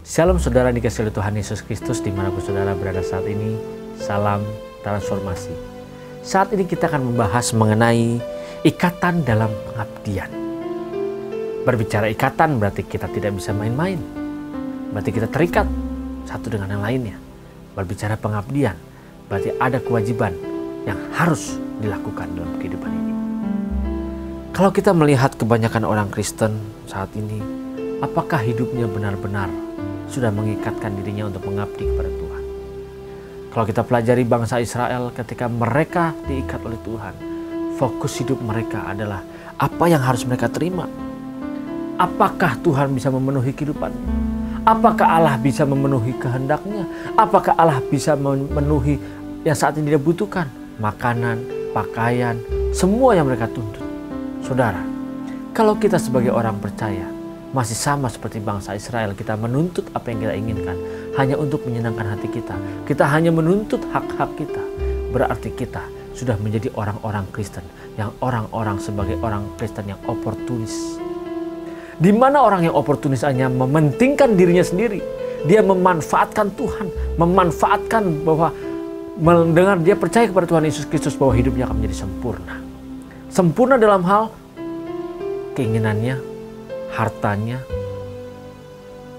Shalom saudara dikasih oleh Tuhan Yesus Kristus dimanapun saudara berada saat ini. Salam transformasi. Saat ini kita akan membahas mengenai ikatan dalam pengabdian. Berbicara ikatan berarti kita tidak bisa main-main. Berarti kita terikat satu dengan yang lainnya. Berbicara pengabdian berarti ada kewajiban yang harus dilakukan dalam kehidupan ini. Kalau kita melihat kebanyakan orang Kristen saat ini, apakah hidupnya benar-benar sudah mengikatkan dirinya untuk mengabdi kepada Tuhan? Kalau kita pelajari bangsa Israel ketika mereka diikat oleh Tuhan, fokus hidup mereka adalah apa yang harus mereka terima. Apakah Tuhan bisa memenuhi kehidupannya? Apakah Allah bisa memenuhi kehendaknya? Apakah Allah bisa memenuhi yang saat ini dia butuhkan? Makanan, pakaian, semua yang mereka tuntut. Saudara, kalau kita sebagai orang percaya masih sama seperti bangsa Israel, kita menuntut apa yang kita inginkan hanya untuk menyenangkan hati kita. Kita hanya menuntut hak-hak kita. Berarti kita sudah menjadi orang-orang Kristen, yang orang-orang sebagai orang Kristen yang oportunis. Di mana orang yang oportunis hanya mementingkan dirinya sendiri. Dia memanfaatkan Tuhan, memanfaatkan bahwa mendengar dia percaya kepada Tuhan Yesus Kristus bahwa hidupnya akan menjadi sempurna. Sempurna dalam hal keinginannya, hartanya,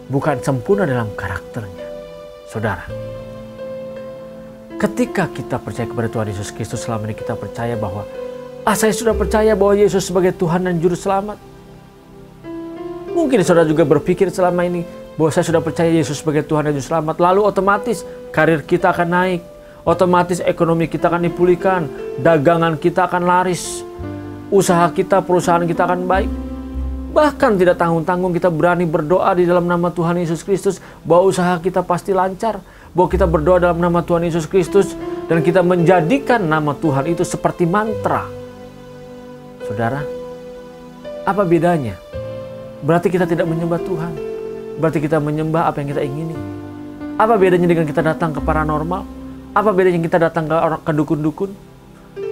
bukan sempurna dalam karakternya. Saudara, ketika kita percaya kepada Tuhan Yesus Kristus, selama ini kita percaya bahwa saya sudah percaya bahwa Yesus sebagai Tuhan dan Juru Selamat. Mungkin saudara juga berpikir selama ini bahwa saya sudah percaya Yesus sebagai Tuhan dan Juru Selamat, lalu otomatis karir kita akan naik, otomatis ekonomi kita akan dipulihkan, dagangan kita akan laris, usaha kita, perusahaan kita akan baik. Bahkan tidak tanggung-tanggung kita berani berdoa di dalam nama Tuhan Yesus Kristus bahwa usaha kita pasti lancar, bahwa kita berdoa dalam nama Tuhan Yesus Kristus dan kita menjadikan nama Tuhan itu seperti mantra. Saudara, apa bedanya? Berarti kita tidak menyembah Tuhan. Berarti kita menyembah apa yang kita ingini. Apa bedanya dengan kita datang ke paranormal? Apa bedanya kita datang ke dukun-dukun?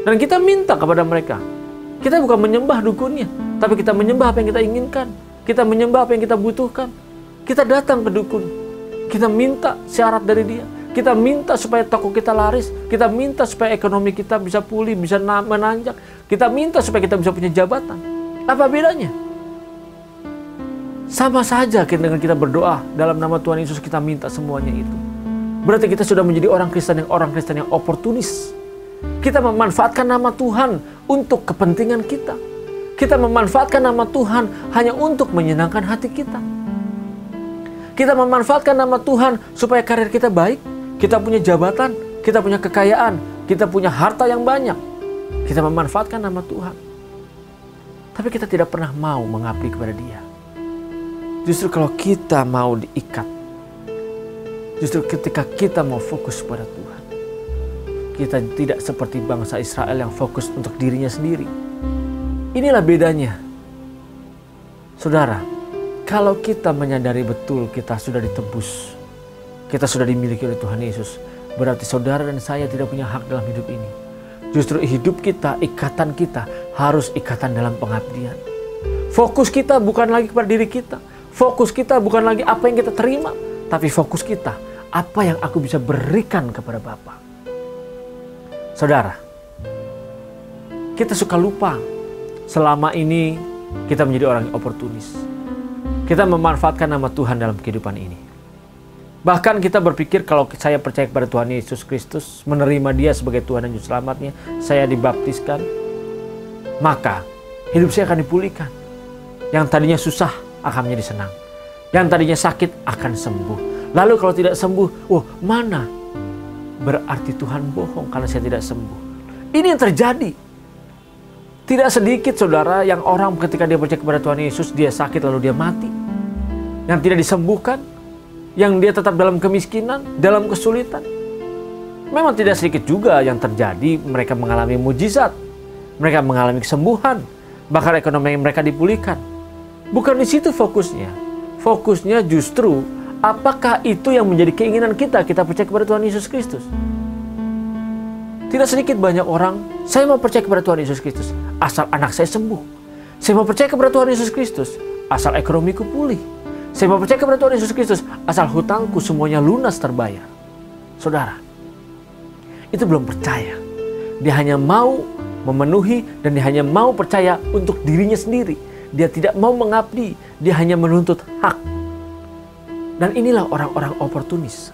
Dan kita minta kepada mereka. Kita bukan menyembah dukunnya, tapi kita menyembah apa yang kita inginkan. Kita menyembah apa yang kita butuhkan. Kita datang ke dukun. Kita minta syarat dari dia. Kita minta supaya toko kita laris. Kita minta supaya ekonomi kita bisa pulih, bisa menanjak. Kita minta supaya kita bisa punya jabatan. Apa bedanya? Sama saja dengan kita berdoa dalam nama Tuhan Yesus, kita minta semuanya itu. Berarti kita sudah menjadi orang Kristen yang oportunis. Kita memanfaatkan nama Tuhan untuk kepentingan kita. Kita memanfaatkan nama Tuhan hanya untuk menyenangkan hati kita. Kita memanfaatkan nama Tuhan supaya karir kita baik, kita punya jabatan, kita punya kekayaan, kita punya harta yang banyak. Kita memanfaatkan nama Tuhan. Tapi kita tidak pernah mau mengabdi kepada Dia. Justru kalau kita mau diikat, justru ketika kita mau fokus pada Tuhan, kita tidak seperti bangsa Israel yang fokus untuk dirinya sendiri. Inilah bedanya. Saudara, kalau kita menyadari betul kita sudah ditebus, kita sudah dimiliki oleh Tuhan Yesus, berarti saudara dan saya tidak punya hak dalam hidup ini. Justru hidup kita, ikatan kita harus ikatan dalam pengabdian. Fokus kita bukan lagi kepada diri kita. Fokus kita bukan lagi apa yang kita terima, tapi fokus kita apa yang aku bisa berikan kepada Bapa. Saudara, kita suka lupa selama ini kita menjadi orang yang oportunis. Kita memanfaatkan nama Tuhan dalam kehidupan ini. Bahkan kita berpikir kalau saya percaya kepada Tuhan Yesus Kristus, menerima Dia sebagai Tuhan dan Juru Selamatnya, saya dibaptiskan, maka hidup saya akan dipulihkan. Yang tadinya susah akan menjadi senang. Yang tadinya sakit akan sembuh. Lalu kalau tidak sembuh, mana? Berarti Tuhan bohong karena saya tidak sembuh. Ini yang terjadi. Tidak sedikit saudara yang orang ketika dia percaya kepada Tuhan Yesus, dia sakit lalu dia mati. Yang tidak disembuhkan, yang dia tetap dalam kemiskinan, dalam kesulitan. Memang tidak sedikit juga yang terjadi, mereka mengalami mujizat. Mereka mengalami kesembuhan. Bahkan ekonomi mereka dipulihkan. Bukan di situ fokusnya. Fokusnya justru apakah itu yang menjadi keinginan kita percaya kepada Tuhan Yesus Kristus. Tidak sedikit banyak orang, saya mau percaya kepada Tuhan Yesus Kristus asal anak saya sembuh. Saya mau percaya kepada Tuhan Yesus Kristus asal ekonomiku pulih. Saya mau percaya kepada Tuhan Yesus Kristus asal hutangku semuanya lunas terbayar. Saudara, itu belum percaya. Dia hanya mau memenuhi dan dia hanya mau percaya untuk dirinya sendiri. Dia tidak mau mengabdi, dia hanya menuntut hak. Dan inilah orang-orang oportunis.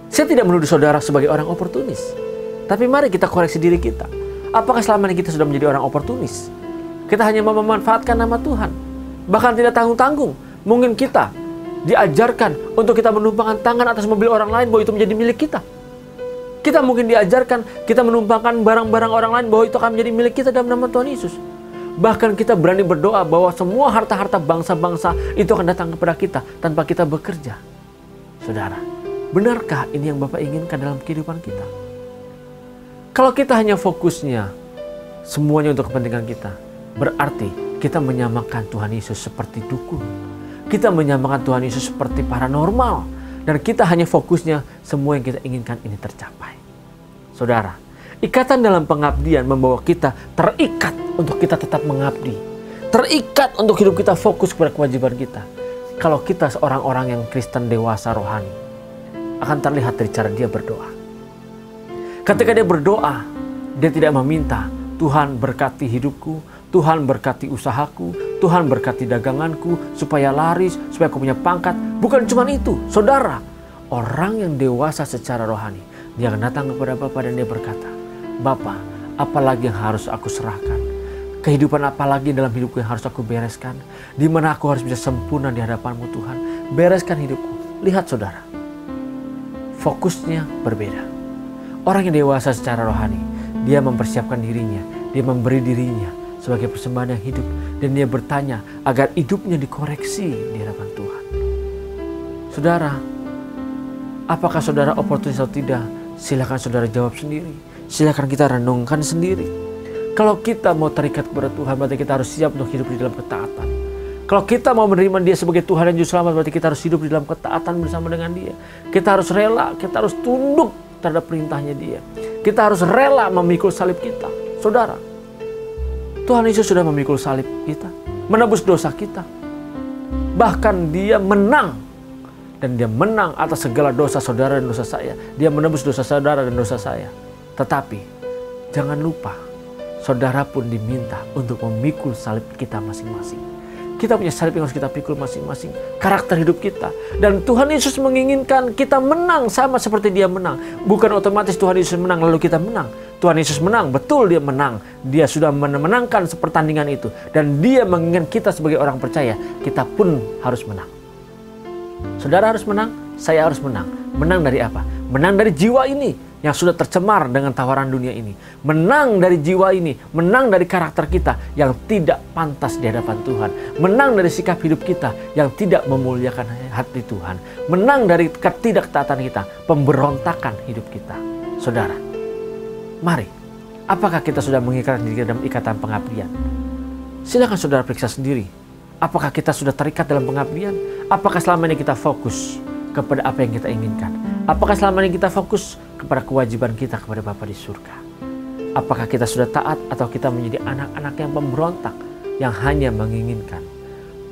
Saya tidak menuduh saudara sebagai orang oportunis. Tapi mari kita koreksi diri kita. Apakah selama ini kita sudah menjadi orang oportunis? Kita hanya mau memanfaatkan nama Tuhan. Bahkan tidak tanggung-tanggung. Mungkin kita diajarkan untuk kita menumpangkan tangan atas mobil orang lain bahwa itu menjadi milik kita. Kita mungkin diajarkan kita menumpangkan barang-barang orang lain bahwa itu akan menjadi milik kita dalam nama Tuhan Yesus. Bahkan kita berani berdoa bahwa semua harta-harta bangsa-bangsa itu akan datang kepada kita tanpa kita bekerja. Saudara, benarkah ini yang Bapak inginkan dalam kehidupan kita? Kalau kita hanya fokusnya semuanya untuk kepentingan kita, berarti kita menyamakan Tuhan Yesus seperti dukun. Kita menyamakan Tuhan Yesus seperti paranormal. Dan kita hanya fokusnya semua yang kita inginkan ini tercapai. Saudara, ikatan dalam pengabdian membawa kita terikat untuk kita tetap mengabdi. Terikat untuk hidup kita fokus kepada kewajiban kita. Kalau kita seorang orang yang Kristen dewasa rohani, akan terlihat dari cara dia berdoa. Ketika dia berdoa, dia tidak meminta, Tuhan berkati hidupku, Tuhan berkati usahaku, Tuhan berkati daganganku, supaya laris, supaya aku punya pangkat. Bukan cuma itu, saudara. Orang yang dewasa secara rohani, dia akan datang kepada Bapa dan dia berkata, Bapa, apalagi yang harus aku serahkan? Kehidupan apalagi dalam hidupku yang harus aku bereskan? Di mana aku harus bisa sempurna di hadapan-Mu Tuhan? Bereskan hidupku. Lihat saudara, fokusnya berbeda. Orang yang dewasa secara rohani, dia mempersiapkan dirinya, dia memberi dirinya sebagai persembahan yang hidup. Dan dia bertanya agar hidupnya dikoreksi di hadapan Tuhan. Saudara, apakah saudara oportunis atau tidak? Silakan saudara jawab sendiri. Silakan kita renungkan sendiri. Kalau kita mau terikat kepada Tuhan, berarti kita harus siap untuk hidup di dalam ketaatan. Kalau kita mau menerima dia sebagai Tuhan dan Juru Selamat, berarti kita harus hidup di dalam ketaatan bersama dengan dia. Kita harus rela, kita harus tunduk terhadap perintahnya dia. Kita harus rela memikul salib kita. Saudara, Tuhan Yesus sudah memikul salib kita, menebus dosa kita. Bahkan dia menang. Dan dia menang atas segala dosa saudara dan dosa saya. Dia menebus dosa saudara dan dosa saya. Tetapi jangan lupa, saudara pun diminta untuk memikul salib kita masing-masing. Kita punya salib yang harus kita pikul masing-masing. Karakter hidup kita. Dan Tuhan Yesus menginginkan kita menang sama seperti dia menang. Bukan otomatis Tuhan Yesus menang lalu kita menang. Tuhan Yesus menang, betul dia menang. Dia sudah memenangkan pertandingan itu. Dan dia menginginkan kita sebagai orang percaya, kita pun harus menang. Saudara harus menang, saya harus menang. Menang dari apa? Menang dari jiwa ini yang sudah tercemar dengan tawaran dunia ini. Menang dari jiwa ini, menang dari karakter kita yang tidak pantas di hadapan Tuhan. Menang dari sikap hidup kita yang tidak memuliakan hati Tuhan. Menang dari ketidaktaatan kita, pemberontakan hidup kita. Saudara, mari, apakah kita sudah mengikat diri dalam ikatan pengabdian? Silakan saudara periksa sendiri. Apakah kita sudah terikat dalam pengabdian? Apakah selama ini kita fokus kepada apa yang kita inginkan? Apakah selama ini kita fokus kepada kewajiban kita kepada Bapa di surga? Apakah kita sudah taat atau kita menjadi anak-anak yang pemberontak yang hanya menginginkan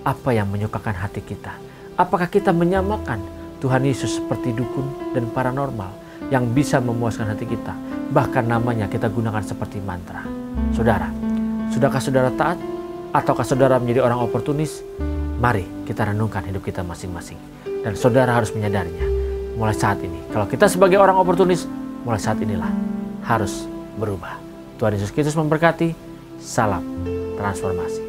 apa yang menyukakan hati kita? Apakah kita menyamakan Tuhan Yesus seperti dukun dan paranormal yang bisa memuaskan hati kita? Bahkan namanya kita gunakan seperti mantra. Saudara, sudahkah saudara taat? Ataukah saudara menjadi orang oportunis? Mari kita renungkan hidup kita masing-masing. Dan saudara harus menyadarinya. Mulai saat ini, kalau kita sebagai orang oportunis, mulai saat inilah harus berubah. Tuhan Yesus Kristus memberkati. Salam transformasi.